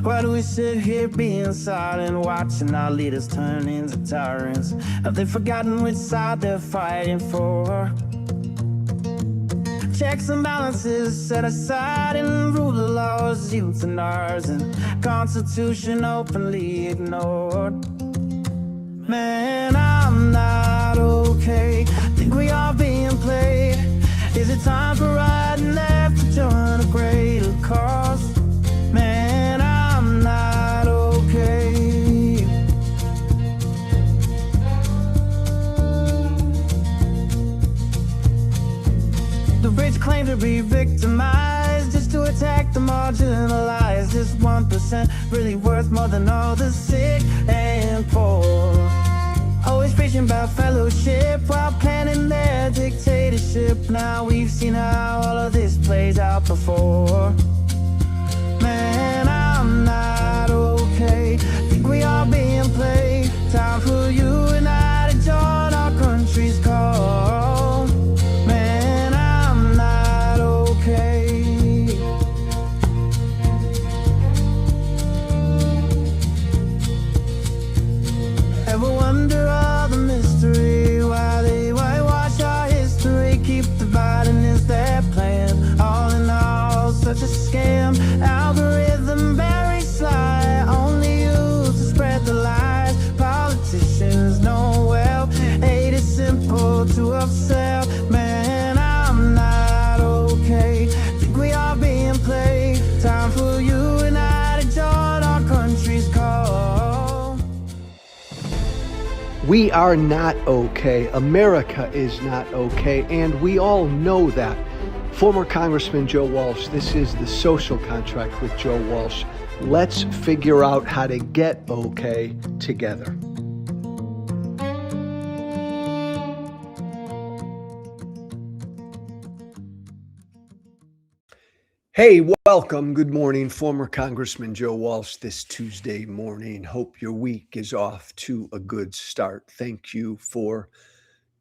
Why do we sit here being silent, watching our leaders turn into tyrants? Have they forgotten which side they're fighting for? Checks and balances set aside and rule of laws, youths and ours, and Constitution openly ignored. Man, I'm not okay. Think we are being played. Is it time for right and left to join a greater cause? Man, I'm not okay. The rich claim to be victimized just to attack the marginalized. This 1% really worth more than all the sick and poor. Always preaching about fellowship while planning their dictatorship. Now we've seen how all of this plays out before. Man, I'm not okay. Think we are being played. Time for you and I to join our country's call. Man, I'm not okay. Ever wonder all the mystery, why they whitewash our history, keep dividing is their plan? All in all, such a scam. Algorithm very sly, only used to spread the lies. Politicians know well, hate is simple to upsell. Man, I'm not okay. Think we are being played. Time for you and I to join our country's call. We are not okay. America is not okay, and we all know that. Former Congressman Joe Walsh, this is The Social Contract with Joe Walsh. Let's figure out how to get okay together. Hey, welcome. Good morning, former Congressman Joe Walsh this Tuesday morning. Hope your week is off to a good start. Thank you for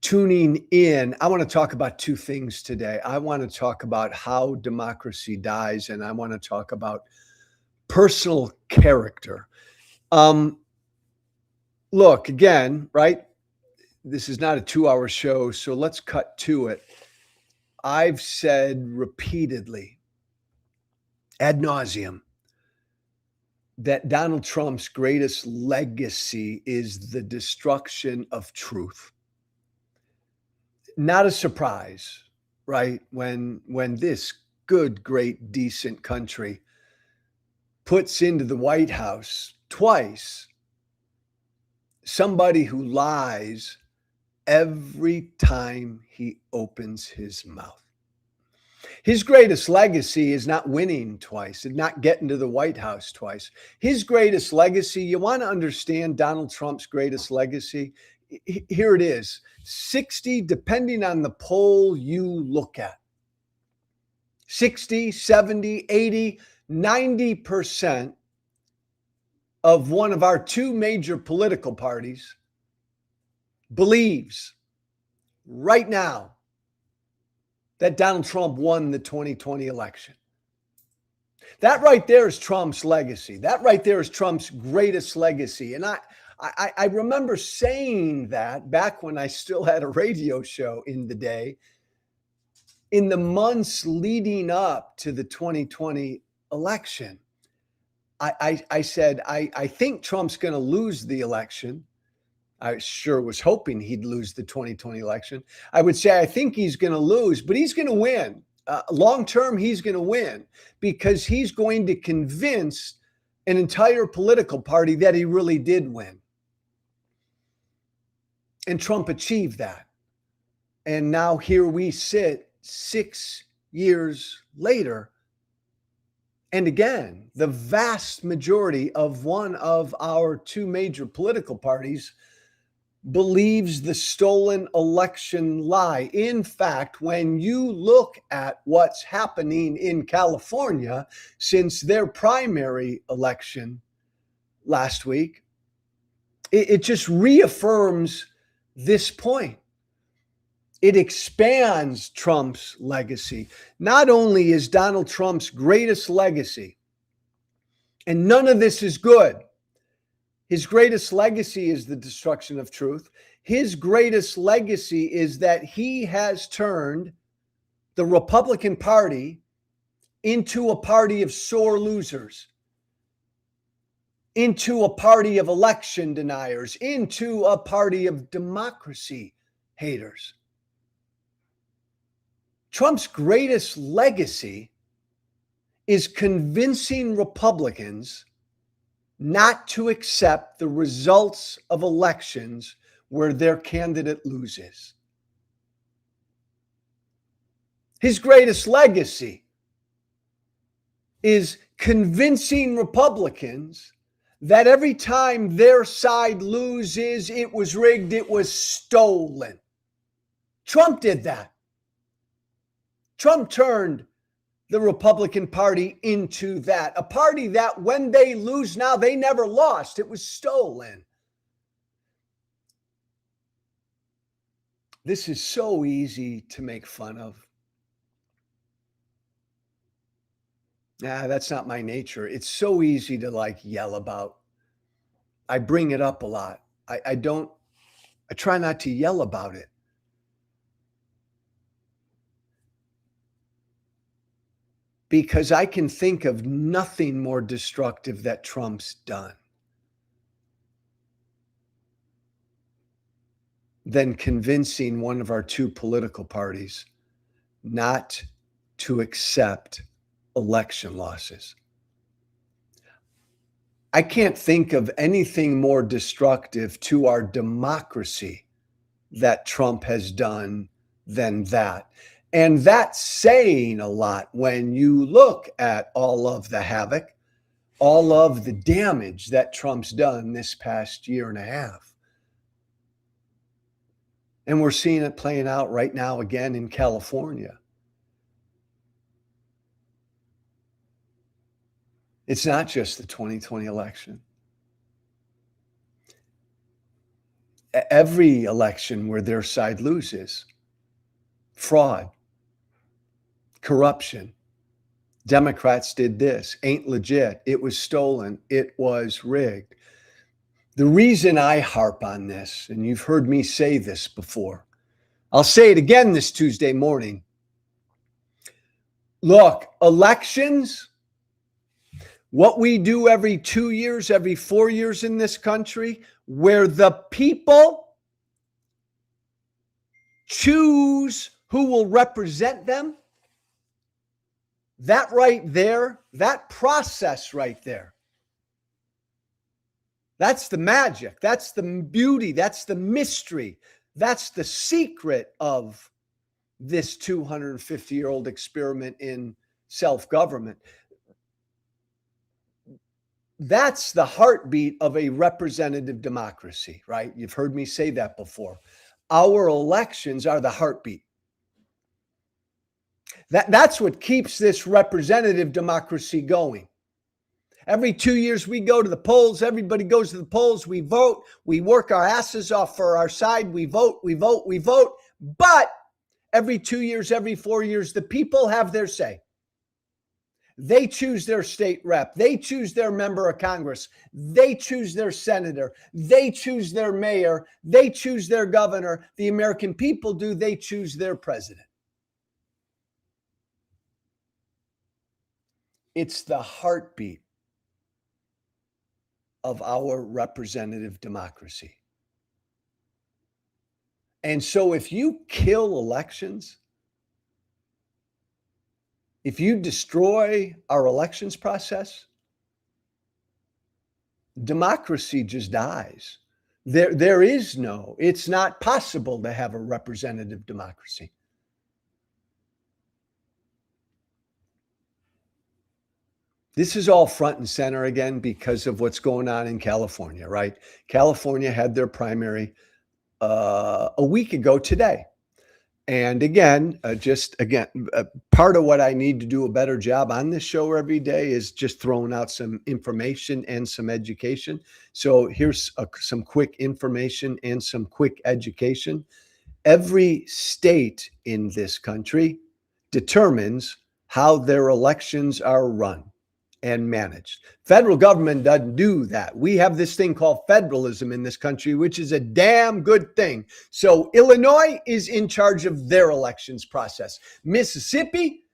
tuning in. I want to talk about two things today. I want to talk about how democracy dies, and I want to talk about personal character. Look, again, right? This is not a 2-hour show, so let's cut to it. I've said repeatedly, ad nauseum, that Donald Trump's greatest legacy is the destruction of truth. Not a surprise, right? When this good, great, decent country puts into the White House twice somebody who lies every time he opens his mouth. His greatest legacy is not winning twice and not getting to the White House twice. His greatest legacy, you want to understand Donald Trump's greatest legacy? Here it is, 60, depending on the poll you look at. 60, 70, 80, 90% of one of our two major political parties believes right now that Donald Trump won the 2020 election. That right there is Trump's legacy. That right there is Trump's greatest legacy. And I remember saying that back when I still had a radio show in the day, in the months leading up to the 2020 election. I said, I think Trump's going to lose the election. I sure was hoping he'd lose the 2020 election. I would say, I think he's going to lose, but he's going to win. Long term, he's going to win because he's going to convince an entire political party that he really did win. And Trump achieved that. And now here we sit 6 years later. And again, the vast majority of one of our two major political parties believes the stolen election lie. In fact, when you look at what's happening in California since their primary election last week, it just reaffirms this point. It expands Trump's legacy. Not only is Donald Trump's greatest legacy And none of this is good. His greatest legacy is the destruction of truth. His greatest legacy is that he has turned the Republican Party into a party of sore losers, into a party of election deniers, into a party of democracy haters. Trump's greatest legacy is convincing Republicans not to accept the results of elections where their candidate loses. His greatest legacy is convincing Republicans that every time their side loses, it was rigged, it was stolen. Trump did that. Trump turned the Republican Party into that, a party that when they lose now, they never lost. It was stolen. This is so easy to make fun of. Nah, that's not my nature. It's so easy to yell about. I bring it up a lot. I try not to yell about it. Because I can think of nothing more destructive that Trump's done than convincing one of our two political parties not to accept election losses. I can't think of anything more destructive to our democracy that Trump has done than that. And that's saying a lot when you look at all of the havoc, all of the damage that Trump's done this past year and a half. And we're seeing it playing out right now again in California. It's not just the 2020 election. Every election where their side loses, fraud, corruption, Democrats did this, ain't legit, it was stolen, it was rigged. The reason I harp on this, and you've heard me say this before, I'll say it again this Tuesday morning. Look, elections, what we do every 2 years, every 4 years in this country, where the people choose who will represent them, that right there, that process right there, that's the magic, that's the beauty, that's the mystery, that's the secret of this 250-year-old experiment in self-government. That's the heartbeat of a representative democracy, right? You've heard me say that before. Our elections are the heartbeat. That's what keeps this representative democracy going. Every 2 years we go to the polls, everybody goes to the polls, we vote, we work our asses off for our side, we vote. But every 2 years, every 4 years, the people have their say. They choose their state rep. They choose their member of Congress. They choose their senator. They choose their mayor. They choose their governor. The American people do. They choose their president. It's the heartbeat of our representative democracy. And so if you kill elections, if you destroy our elections process, democracy just dies. It's not possible to have a representative democracy. This is all front and center again because of what's going on in California, right? California had their primary a week ago today. And again, part of what I need to do a better job on this show every day is just throwing out some information and some education. So here's some quick information and some quick education. Every state in this country determines how their elections are run. and managed. Federal government doesn't do that. We have this thing called federalism in this country, which is a damn good thing. So Illinois is in charge of their elections process. Mississippi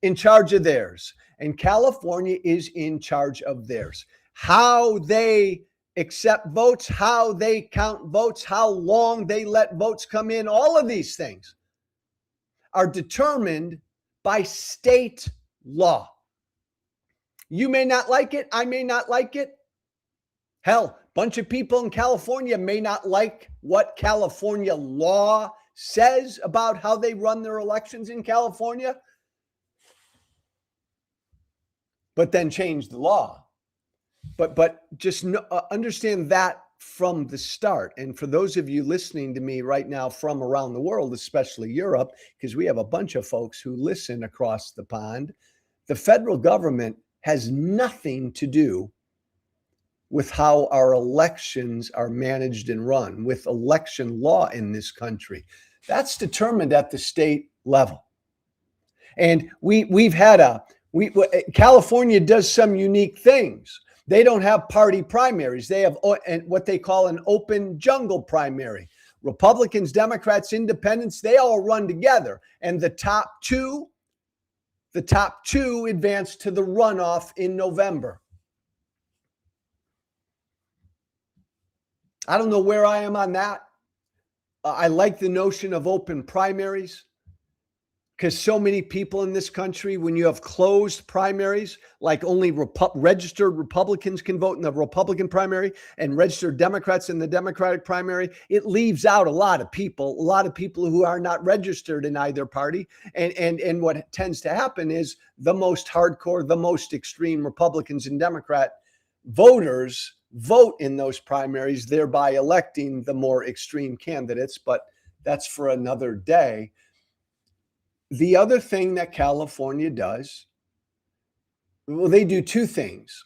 in charge of theirs. And California is in charge of theirs. How they accept votes, how they count votes, how long they let votes come in, all of these things are determined by state law. You may not like it. I may not like it. Hell, a bunch of people in California may not like what California law says about how they run their elections in California, but then change the law. But just understand that from the start. And for those of you listening to me right now from around the world, especially Europe, because we have a bunch of folks who listen across the pond, the federal government has nothing to do with how our elections are managed and run, with election law in this country. That's determined at the state level. And California does some unique things. They don't have party primaries. They have what they call an open jungle primary. Republicans, Democrats, Independents, they all run together. And the top two advance to the runoff in November. I don't know where I am on that. I like the notion of open primaries because so many people in this country, when you have closed primaries, like only registered Republicans can vote in the Republican primary and registered Democrats in the Democratic primary, it leaves out a lot of people who are not registered in either party. And what tends to happen is the most hardcore, the most extreme Republicans and Democrat voters vote in those primaries, thereby electing the more extreme candidates. But that's for another day. The other thing that California does, well, they do two things.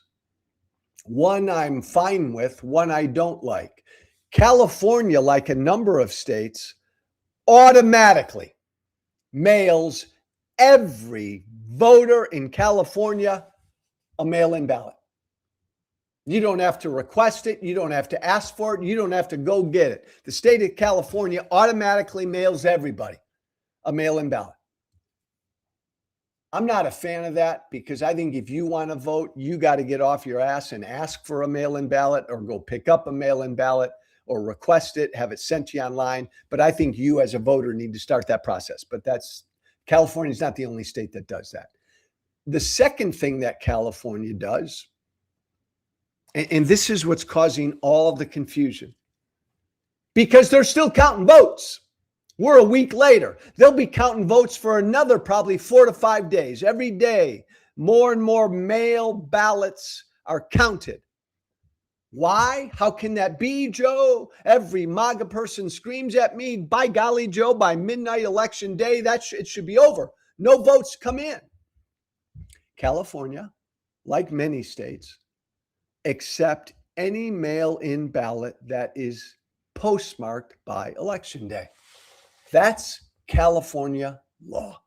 One I'm fine with, one I don't like. California, like a number of states, automatically mails every voter in California a mail-in ballot. You don't have to request it. You don't have to ask for it. You don't have to go get it. The state of California automatically mails everybody a mail-in ballot. I'm not a fan of that because I think if you want to vote, you got to get off your ass and ask for a mail-in ballot or go pick up a mail-in ballot or request it, have it sent to you online. But I think you as a voter need to start that process. But California is not the only state that does that. The second thing that California does, and this is what's causing all the confusion, because they're still counting votes. We're a week later. They'll be counting votes for another probably 4 to 5 days. Every day, more and more mail ballots are counted. Why? How can that be, Joe? Every MAGA person screams at me, by golly, Joe, by midnight election day, it should be over. No votes come in. California, like many states, accept any mail-in ballot that is postmarked by election day. That's California law.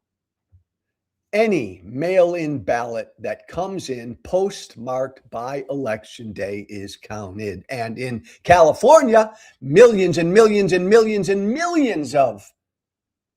Any mail-in ballot that comes in postmarked by election day is counted. And in California, millions and millions and millions and millions of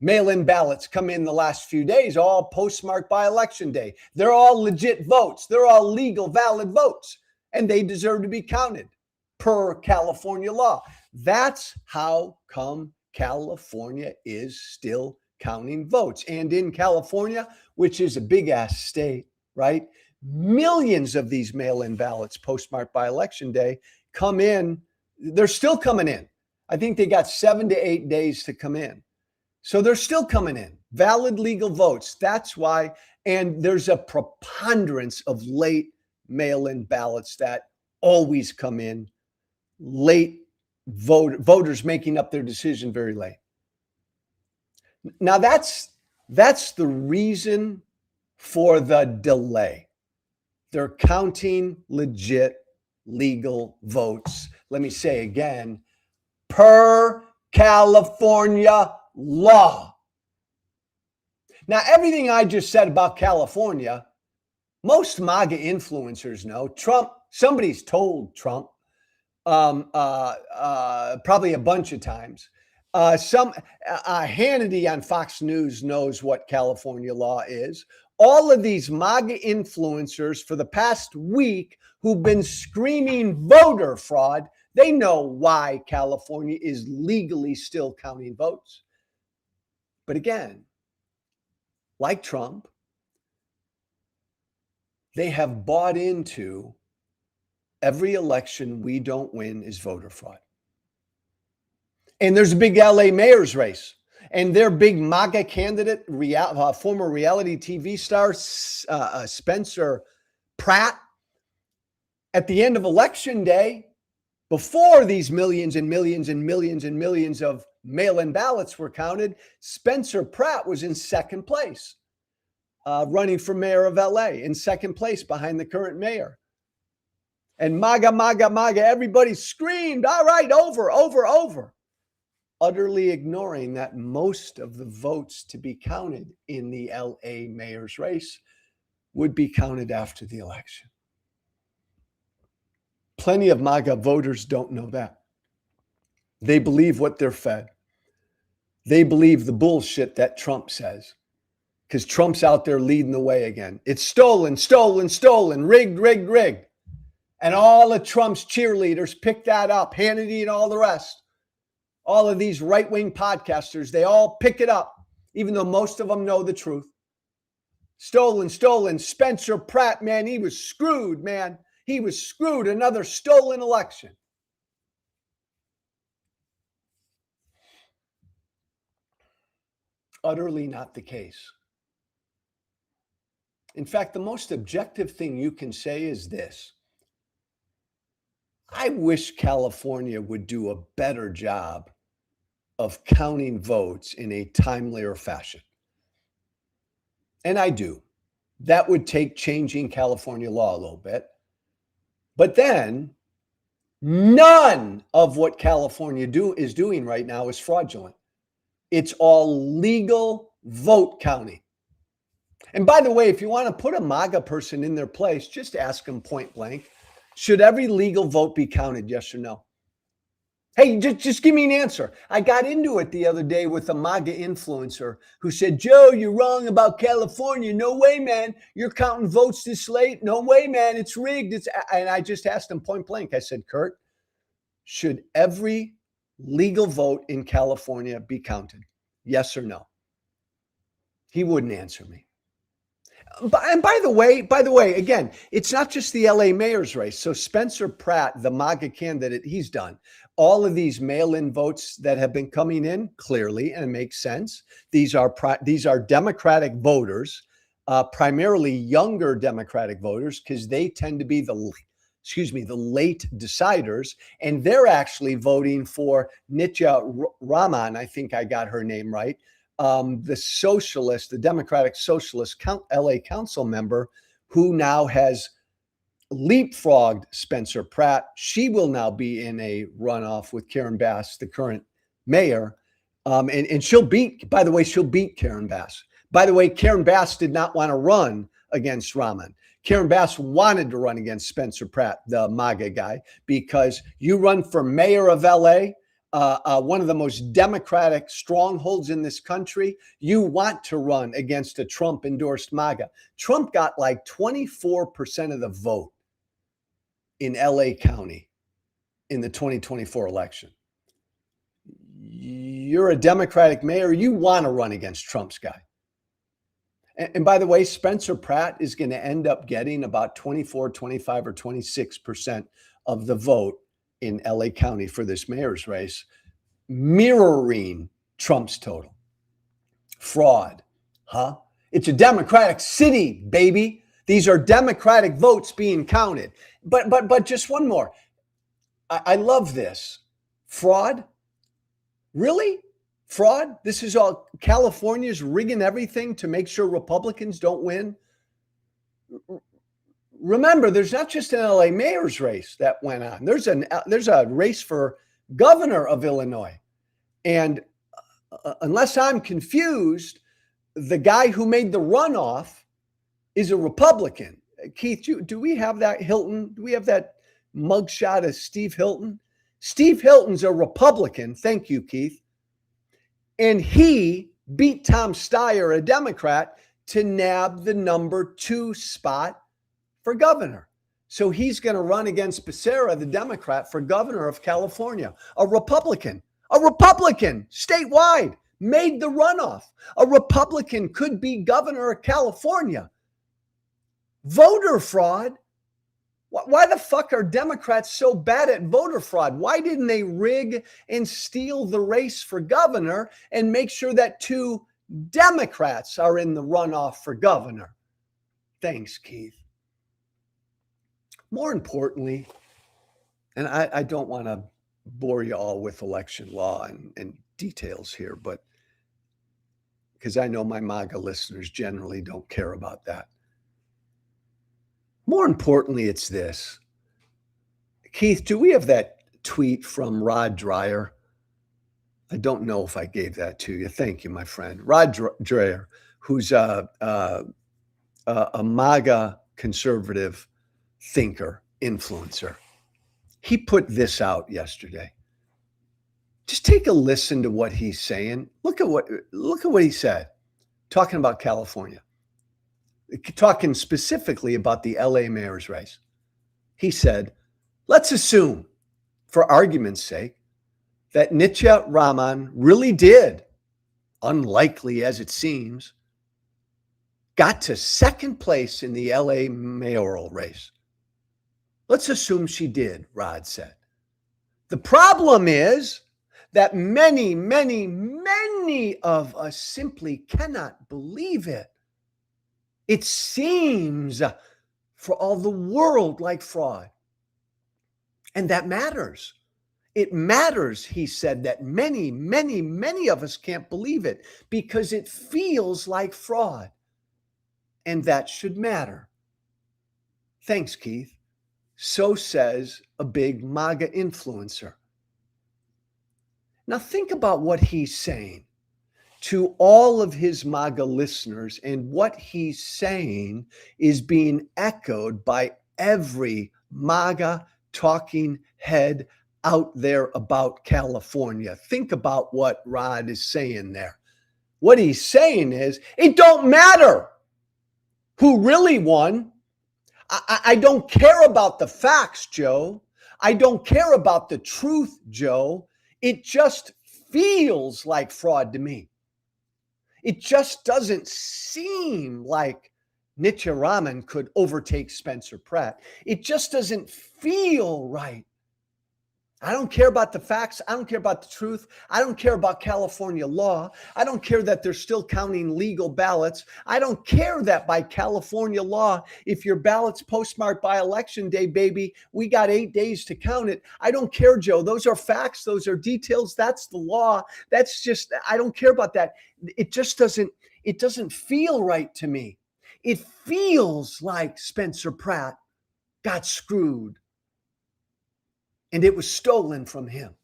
mail-in ballots come in the last few days, all postmarked by election day. They're all legit votes. They're all legal, valid votes, and they deserve to be counted per California law. That's how come California is still counting votes. And in California, which is a big ass state, right? Millions of these mail-in ballots postmarked by election day come in. They're still coming in. I think they got 7 to 8 days to come in. So they're still coming in. Valid legal votes. That's why. And there's a preponderance of late mail-in ballots that always come in late. Voters making up their decision very late. Now that's the reason for the delay. They're counting legit legal votes. Let me say again, per California law. Now, everything I just said about California Most MAGA influencers know Trump. Somebody's told Trump, probably a bunch of times. Hannity on Fox News knows what California law is. All of these MAGA influencers for the past week who've been screaming voter fraud, they know why California is legally still counting votes. But again, like Trump, they have bought into every election we don't win is voter fraud. And there's a big LA mayor's race. And their big MAGA candidate, former reality TV star Spencer Pratt, at the end of election day, before these millions and millions and millions and millions of mail-in ballots were counted, Spencer Pratt was in second place, running for mayor of LA, in second place behind the current mayor. And MAGA, MAGA, MAGA, everybody screamed, all right, over, over, over, utterly ignoring that most of the votes to be counted in the LA mayor's race would be counted after the election. Plenty of MAGA voters don't know that. They believe what they're fed. They believe the bullshit that Trump says, because Trump's out there leading the way again. It's stolen, stolen, stolen, rigged, rigged, rigged. And all of Trump's cheerleaders pick that up, Hannity and all the rest. All of these right-wing podcasters, they all pick it up, even though most of them know the truth. Stolen, stolen. Spencer Pratt, man, he was screwed, man. He was screwed. Another stolen election. Utterly not the case. In fact, the most objective thing you can say is this. I wish California would do a better job of counting votes in a timelier fashion. And I do. That would take changing California law a little bit. But then none of what California is doing right now is fraudulent. It's all legal vote counting. And by the way, if you want to put a MAGA person in their place, just ask them point blank, should every legal vote be counted, yes or no? Hey, just give me an answer. I got into it the other day with a MAGA influencer who said, Joe, you're wrong about California. No way, man. You're counting votes this late. No way, man. It's rigged. And I just asked him point blank. I said, Kurt, should every legal vote in California be counted? Yes or no? He wouldn't answer me. And by the way, again, it's not just the LA mayor's race. So Spencer Pratt, the MAGA candidate, he's done. All of these mail-in votes that have been coming in, clearly, and it makes sense. These are Democratic voters, primarily younger Democratic voters, because they tend to be the late deciders, and they're actually voting for Nitya Raman. I think I got her name right. The Democratic Socialist LA Council member who now has leapfrogged Spencer Pratt. She will now be in a runoff with Karen Bass, the current mayor. And she'll beat Karen Bass. By the way, Karen Bass did not want to run against Raman. Karen Bass wanted to run against Spencer Pratt, the MAGA guy, because you run for mayor of LA, one of the most democratic strongholds in this country. You want to run against a Trump-endorsed MAGA. Trump got like 24% of the vote in LA County in the 2024 election. You're a Democratic mayor. You want to run against Trump's guy. And by the way, Spencer Pratt is going to end up getting about 24, 25, or 26% of the vote in LA County for this mayor's race, mirroring Trump's total. Fraud, huh? It's a Democratic city, baby. These are Democratic votes being counted. But just one more. I love this. Fraud? Really? Fraud? This is all California's rigging everything to make sure Republicans don't win? Remember, there's not just an LA mayor's race that went on. There's a race for governor of Illinois. And unless I'm confused, the guy who made the runoff is a Republican. Keith, do we have that Hilton? Do we have that mugshot of Steve Hilton? Steve Hilton's a Republican. Thank you, Keith. And he beat Tom Steyer, a Democrat, to nab the number 2 spot for governor. So he's going to run against Becerra, the Democrat, for governor of California. A Republican statewide made the runoff. A Republican could be governor of California. Voter fraud. Why the fuck are Democrats so bad at voter fraud? Why didn't they rig and steal the race for governor and make sure that 2 Democrats are in the runoff for governor? Thanks, Keith. More importantly, and I don't want to bore you all with election law and details here, but because I know my MAGA listeners generally don't care about that. More importantly, it's this. Keith, do we have that tweet from Rod Dreher? I don't know if I gave that to you. Thank you, my friend. Rod Dreher, who's a MAGA conservative thinker, influencer. He put this out yesterday. Just take a listen to what he's saying. Look at what he said, talking about California. Talking specifically about the LA mayor's race. He said, let's assume, for argument's sake, that Nitya Raman really did, unlikely as it seems, got to second place in the LA mayoral race. Let's assume she did, Rod said. The problem is that many, many, many of us simply cannot believe it. It seems for all the world like fraud. And that matters. It matters, he said, that many, many, many of us can't believe it because it feels like fraud. And that should matter. Thanks, Keith. So says a big MAGA influencer. Now think about what he's saying to all of his MAGA listeners, and what he's saying is being echoed by every MAGA talking head out there about California. Think about what Rod is saying there. What he's saying is, it don't matter who really won. I don't care about the facts, Joe. I don't care about the truth, Joe. It just feels like fraud to me. It just doesn't seem like Nitya Raman could overtake Spencer Pratt. It just doesn't feel right. I don't care about the facts. I don't care about the truth. I don't care about California law. I don't care that they're still counting legal ballots. I don't care that by California law, if your ballot's postmarked by election day, baby, we got 8 days to count it. I don't care, Joe. Those are facts. Those are details. That's the law. That's just, I don't care about that. It just doesn't feel right to me. It feels like Spencer Pratt got screwed. And it was stolen from him.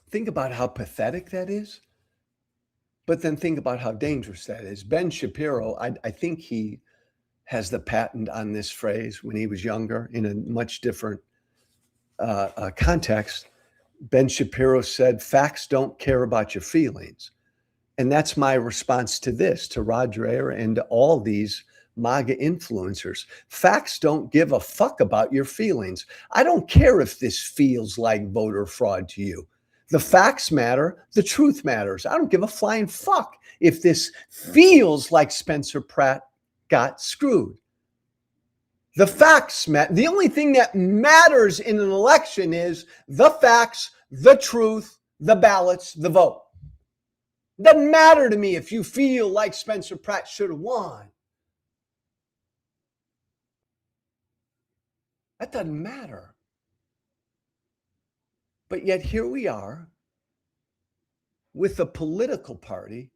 Think about how pathetic that is, but then think about how dangerous that is. Ben Shapiro, I think he has the patent on this phrase when he was younger in a much different context. Ben Shapiro said, facts don't care about your feelings. And that's my response to this, to Rod Dreher and to all these MAGA influencers. Facts don't give a fuck about your feelings. I don't care if this feels like voter fraud to you. The facts matter. The truth matters. I don't give a flying fuck if this feels like Spencer Pratt got screwed. The facts matter. The only thing that matters in an election is the facts, the truth, the ballots, the vote. Doesn't matter to me if you feel like Spencer Pratt should have won. That doesn't matter. But yet here we are with a political party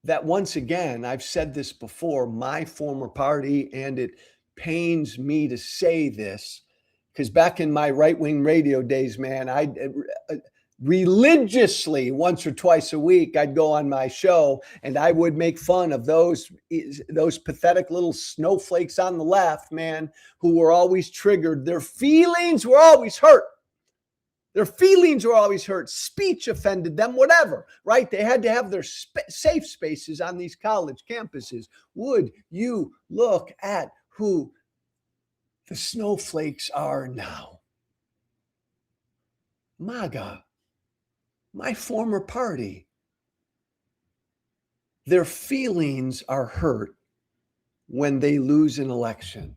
that, once again, I've said this before, my former party, and it pains me to say this, because back in my right-wing radio days, man, religiously once or twice a week. I'd go on my show and I would make fun of those pathetic little snowflakes on the left, man, who were always triggered. Their feelings were always hurt. Their feelings were always hurt. Speech offended them, whatever, right? They had to have their safe spaces on these college campuses. Would you look at who the snowflakes are now? MAGA, my former party. Their feelings are hurt when they lose an election.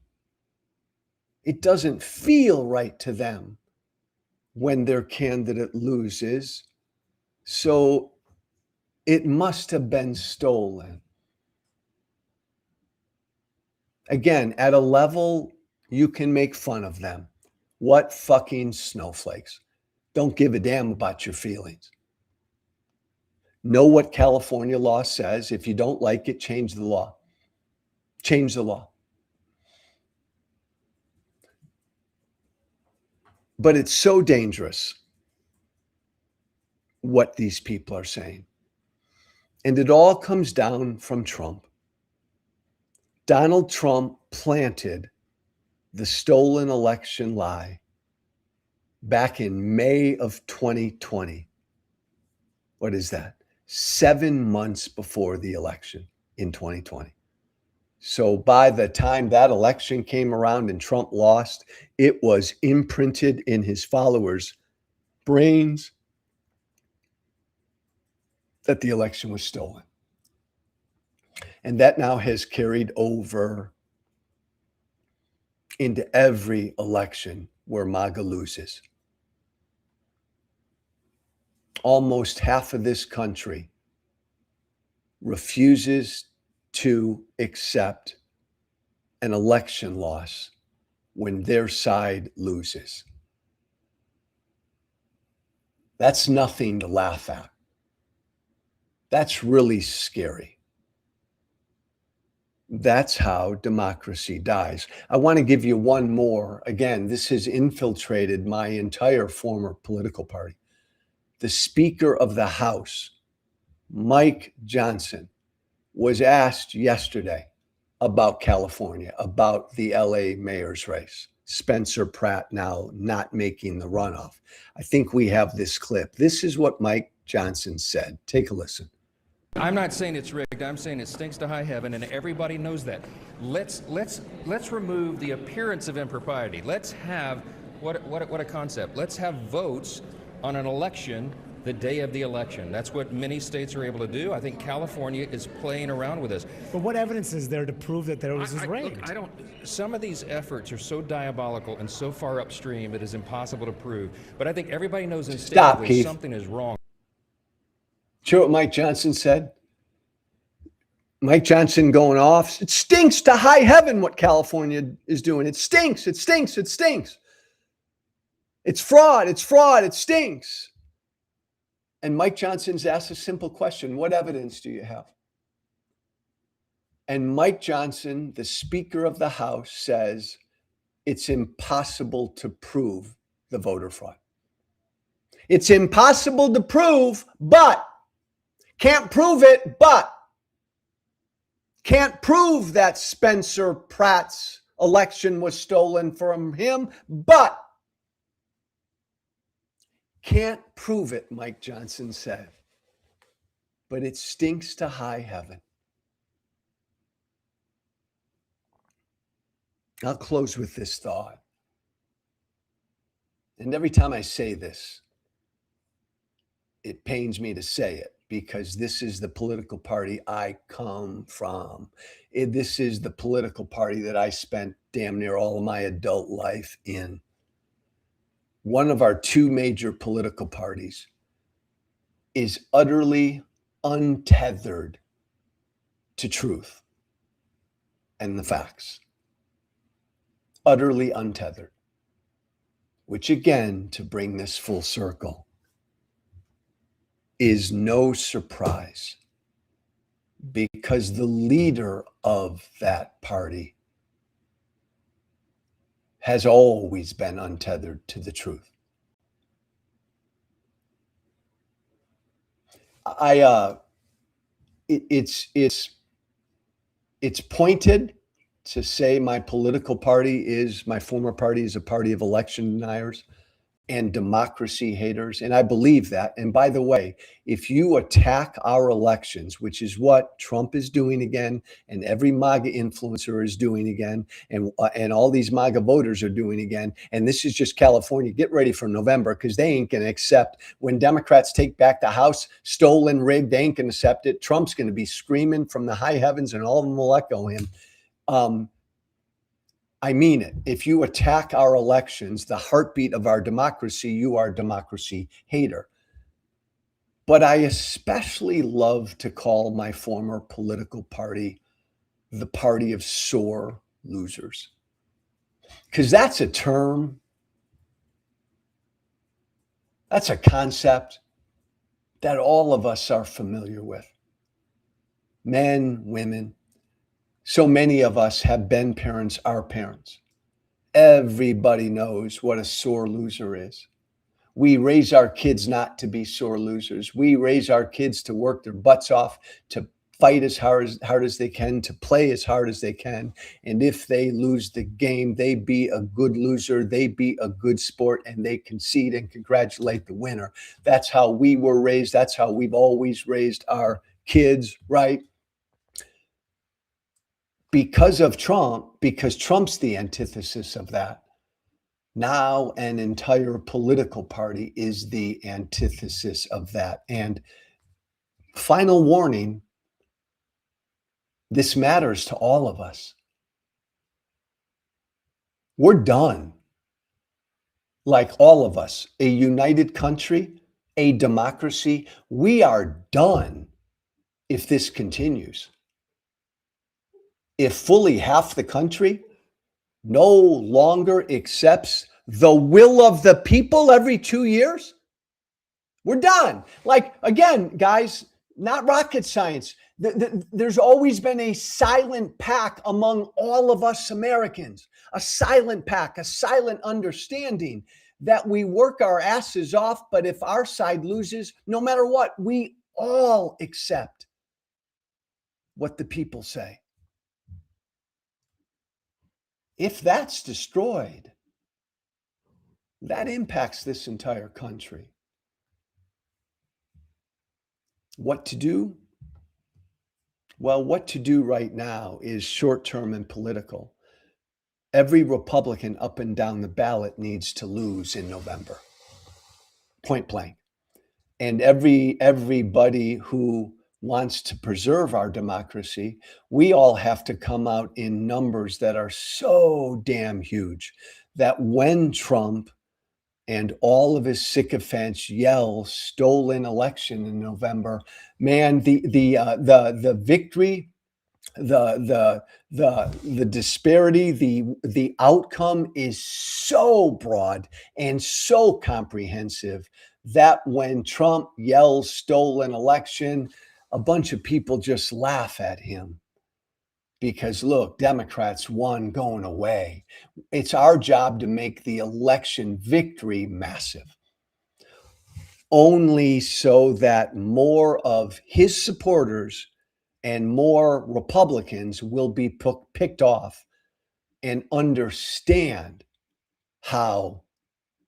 It doesn't feel right to them when their candidate loses. So it must have been stolen. Again, at a level you can make fun of them. What fucking snowflakes. Don't give a damn about your feelings. Know what California law says. If you don't like it, change the law. Change the law. But it's so dangerous what these people are saying. And it all comes down from Trump. Donald Trump planted the stolen election lie back in May of 2020. What is that? 7 months before the election in 2020. So by the time that election came around and Trump lost, it was imprinted in his followers' brains that the election was stolen. And that now has carried over into every election where MAGA loses. Almost half of this country refuses to accept an election loss when their side loses. That's nothing to laugh at. That's really scary. That's how democracy dies. I want to give you one more. Again, this has infiltrated my entire former political party. The Speaker of the House, Mike Johnson, was asked yesterday about California, about the LA mayor's race. Spencer Pratt now not making the runoff. I think we have this clip. This is what Mike Johnson said. Take a listen. I'm not saying it's rigged. I'm saying it stinks to high heaven, and everybody knows that. Let's remove the appearance of impropriety. Let's have what a concept. Let's have votes on an election the day of the election. That's what many states are able to do. I think California is playing around with this. But what evidence is there to prove that there was rigged? Look, some of these efforts are so diabolical and so far upstream it is impossible to prove. But I think everybody knows instinctively something is wrong. Sure what Mike Johnson said? Mike Johnson going off. It stinks to high heaven what California is doing. It stinks. It stinks. It stinks. It's fraud. It's fraud. It stinks. And Mike Johnson's asked a simple question. What evidence do you have? And Mike Johnson, the Speaker of the House, says it's impossible to prove the voter fraud. It's impossible to prove, but can't prove it, but can't prove that Spencer Pratt's election was stolen from him, but can't prove it, Mike Johnson said. But it stinks to high heaven. I'll close with this thought. And every time I say this, it pains me to say it because this is the political party I come from. This is the political party that I spent damn near all of my adult life in. One of our two major political parties is utterly untethered to truth and the facts. Utterly untethered. Which again, to bring this full circle, is no surprise because the leader of that party has always been untethered to the truth. It's pointed to say my political party is, my former party is a party of election deniers and democracy haters. And I believe that. And by the way, if you attack our elections, which is what Trump is doing again, and every MAGA influencer is doing again, and all these MAGA voters are doing again, and this is just California, get ready for November, because they ain't going to accept when Democrats take back the House, stolen, rigged, they ain't going to accept it. Trump's going to be screaming from the high heavens and all of them will echo him. I mean it. If you attack our elections, the heartbeat of our democracy, you are a democracy hater. But I especially love to call my former political party the party of sore losers. Because that's a term, that's a concept that all of us are familiar with. Men, women. So many of us have been parents, are parents. Everybody knows what a sore loser is. We raise our kids not to be sore losers. We raise our kids to work their butts off, to fight as hard as they can, to play as hard as they can. And if they lose the game, they be a good loser, they be a good sport, and they concede and congratulate the winner. That's how we were raised. That's how we've always raised our kids, right? Because of Trump, because Trump's the antithesis of that. Now an entire political party is the antithesis of that. And final warning, this matters to all of us. We're done. Like all of us, a united country, a democracy, we are done if this continues. If fully half the country no longer accepts the will of the people every 2 years, we're done. Like, again, guys, not rocket science. There's always been a silent pact among all of us Americans, a silent pact, a silent understanding that we work our asses off, but if our side loses, no matter what, we all accept what the people say. If that's destroyed, that impacts this entire country. What to do? Well, what to do right now is short-term and political. Every Republican up and down the ballot needs to lose in November, point blank. And everybody who wants to preserve our democracy, we all have to come out in numbers that are so damn huge that when Trump and all of his sycophants yell stolen election in November, man, the victory, the disparity, the outcome is so broad and so comprehensive that when Trump yells stolen election, a bunch of people just laugh at him because, look, Democrats won going away. It's our job to make the election victory massive, only so that more of his supporters and more Republicans will be picked off and understand how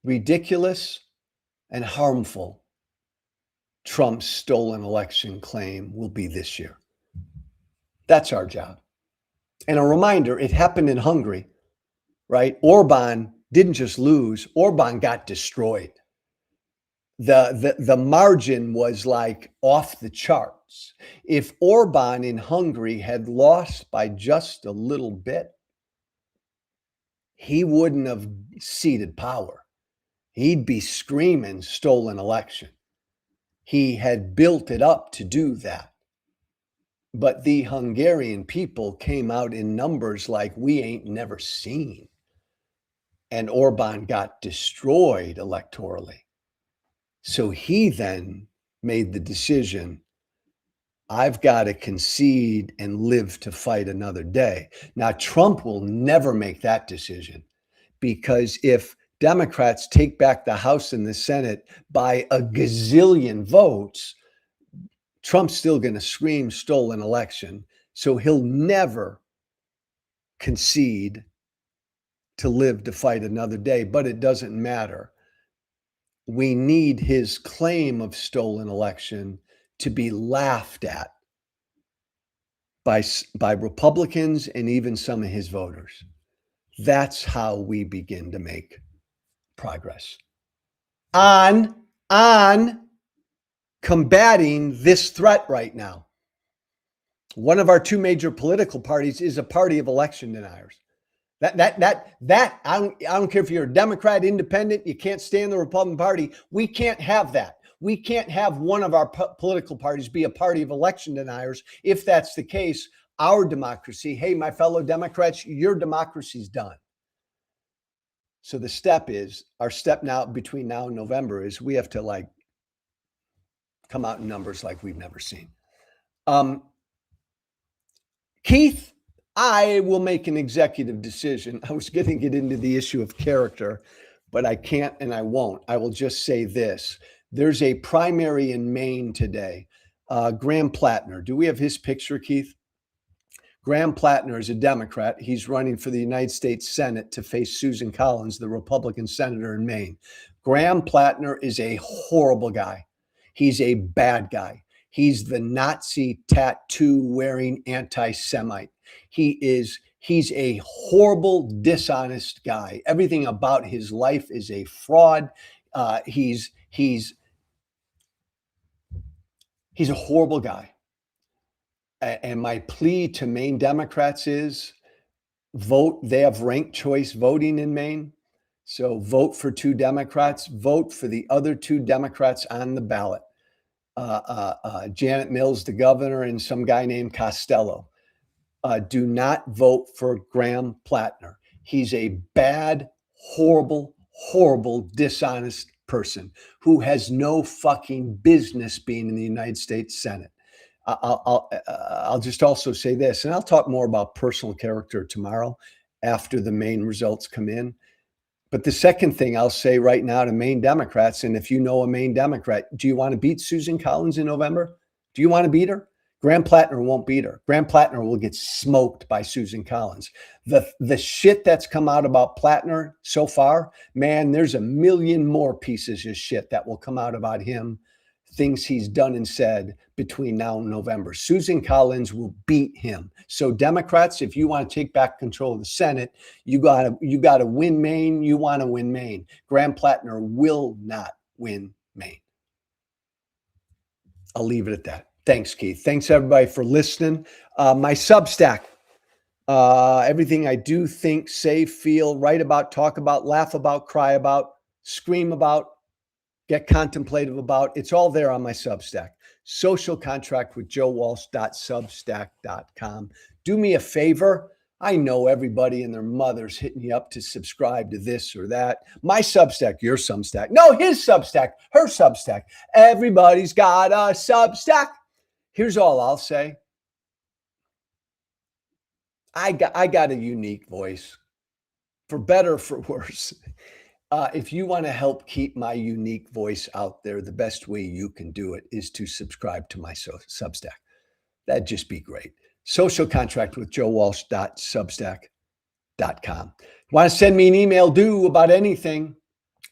ridiculous and harmful Trump's stolen election claim will be this year. That's our job. And a reminder, it happened in Hungary, right? Orban didn't just lose, Orban got destroyed. The margin was like off the charts. If Orban in Hungary had lost by just a little bit, he wouldn't have ceded power. He'd be screaming stolen election. He had built it up to do that. But the Hungarian people came out in numbers like we ain't never seen. And Orban got destroyed electorally. So he then made the decision, I've got to concede and live to fight another day. Now, Trump will never make that decision, because if Democrats take back the House and the Senate by a gazillion votes, Trump's still going to scream stolen election. So he'll never concede to live to fight another day, but it doesn't matter. We need his claim of stolen election to be laughed at by Republicans and even some of his voters. That's how we begin to make progress on combating this threat right now. One of our two major political parties is a party of election deniers. That I don't care if you're a Democrat, independent, you can't stand the Republican Party. We can't have that. We can't have one of our political parties be a party of election deniers. If that's the case, our democracy, hey, my fellow Democrats, your democracy's done. So our step now between now and November is we have to come out in numbers like we've never seen. Keith, I will make an executive decision. I was going to get into the issue of character, but I can't and I won't. I will just say this. There's a primary in Maine today. Graham Plattner. Do we have his picture, Keith? Graham Plattner is a Democrat. He's running for the United States Senate to face Susan Collins, the Republican senator in Maine. Graham Plattner is a horrible guy. He's a bad guy. He's the Nazi tattoo-wearing anti-Semite. He's a horrible, dishonest guy. Everything about his life is a fraud. He's a horrible guy. And my plea to Maine Democrats is vote. They have ranked choice voting in Maine. So vote for two Democrats. Vote for the other two Democrats on the ballot. Janet Mills, the governor, and some guy named Costello. Do not vote for Graham Plattner. He's a bad, horrible, dishonest person who has no fucking business being in the United States Senate. I'll just also say this, and I'll talk more about personal character tomorrow after the Maine results come in. But the second thing I'll say right now to Maine Democrats, and if you know a Maine Democrat, do you want to beat Susan Collins in November? Do you want to beat her? Graham Plattner won't beat her. Graham Plattner will get smoked by Susan Collins. The shit that's come out about Plattner so far, man, there's a million more pieces of shit that will come out about him, things he's done and said between now and November. Susan Collins will beat him. So Democrats, if you want to take back control of the Senate, you gotta win Maine. You want to win Maine. Graham Plattner will not win Maine. I'll leave it at that. Thanks, Keith. Thanks everybody for listening. My Substack, everything I do, think, say, feel, write about, talk about, laugh about, cry about, scream about, get contemplative about. It's all there on my Substack. Social Contract with joewalsh.substack.com. Do me a favor. I know everybody and their mother's hitting you up to subscribe to this or that. My Substack, your Substack. No, his Substack, her Substack. Everybody's got a Substack. Here's all I'll say. I got a unique voice, for better or for worse. If you want to help keep my unique voice out there, the best way you can do it is to subscribe to my Substack. That'd just be great. Social Contract with joewalsh.substack.com. Want to send me an email, about anything,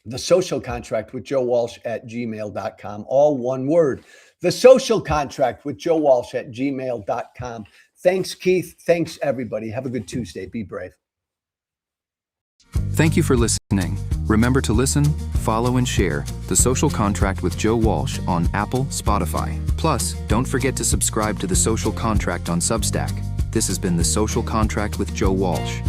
the Social Contract with joewalsh@gmail.com. All one word. The Social Contract with joewalsh@gmail.com. Thanks, Keith. Thanks, everybody. Have a good Tuesday. Be brave. Thank you for listening. Remember to listen, follow, and share The Social Contract with Joe Walsh on Apple, Spotify. Plus, don't forget to subscribe to The Social Contract on Substack. This has been The Social Contract with Joe Walsh.